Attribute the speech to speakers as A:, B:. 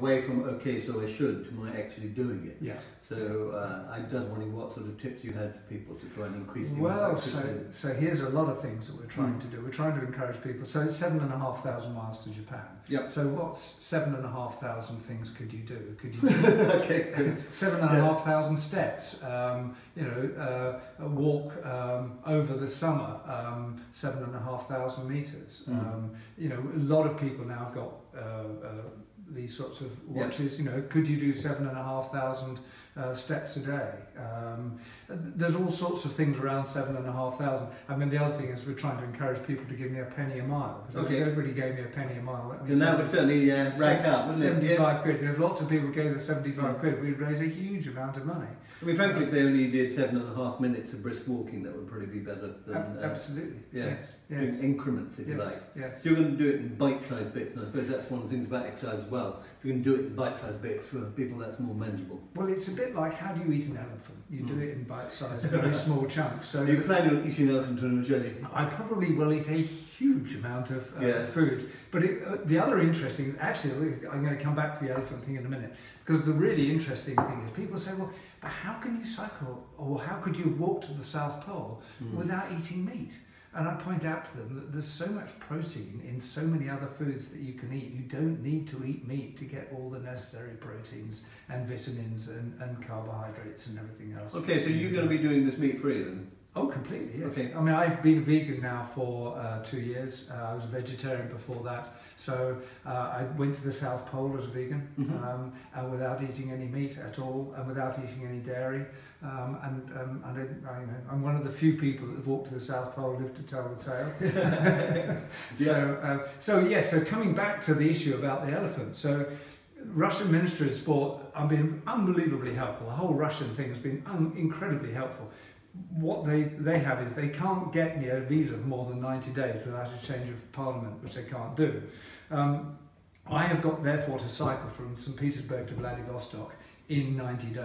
A: Away from okay, so I should, to my actually doing it.
B: Yeah.
A: So I'm just wondering what sort of tips you had for people to try and increase the
B: Well, so here's a lot of things that we're trying to do. We're trying to encourage people. So it's 7,500 miles to Japan.
A: Yep.
B: So what 7,500 things could you do? Could you do
A: okay.
B: 7,500 steps? A walk over the summer, 7,500 meters. A lot of people now have got these sorts of watches.
A: Yep.
B: Could you do 7,500 steps a day? There's all sorts of things around 7,500. I mean, the other thing is we're trying to encourage people to give me a penny a mile. Because if everybody gave me a penny a mile,
A: that would certainly rack up, wouldn't it?
B: 75 quid. And if lots of people gave us 75 quid, we'd raise a huge amount of money.
A: I mean, frankly, if they only did 7.5 minutes of brisk walking, that would probably be better than...
B: Absolutely. Yes.
A: Increments, if you like.
B: Yes.
A: So you're going to do it in bite-sized bits, and I suppose that's one of the things about exercise as well. If you can do it in bite-sized bits, for people that's more manageable.
B: Well, it's a bit like, how do you eat an elephant? You do it in bite-sized, very small chunks. So
A: you plan on eating an elephant on a journey?
B: I probably will eat a huge amount of food. But the other interesting, actually, I'm going to come back to the elephant thing in a minute, because the really interesting thing is people say, well, but how can you cycle, or how could you have walked to the South Pole without eating meat? And I point out to them that there's so much protein in so many other foods that you can eat. You don't need to eat meat to get all the necessary proteins and vitamins and carbohydrates and everything else.
A: Okay, so you're going to be doing this meat-free then?
B: Oh, completely, yes.
A: Okay.
B: I mean, I've been vegan now for 2 years. I was a vegetarian before that. So I went to the South Pole as a vegan, without eating any meat at all, and without eating any dairy. I'm one of the few people that have walked to the South Pole, lived to tell the tale. So coming back to the issue about the elephant. So Russian Ministry of Sport have been unbelievably helpful. The whole Russian thing has been incredibly helpful. What they have is they can't get me a visa for more than 90 days without a change of parliament, which they can't do. I have got, therefore, to cycle from St. Petersburg to Vladivostok in 90 days.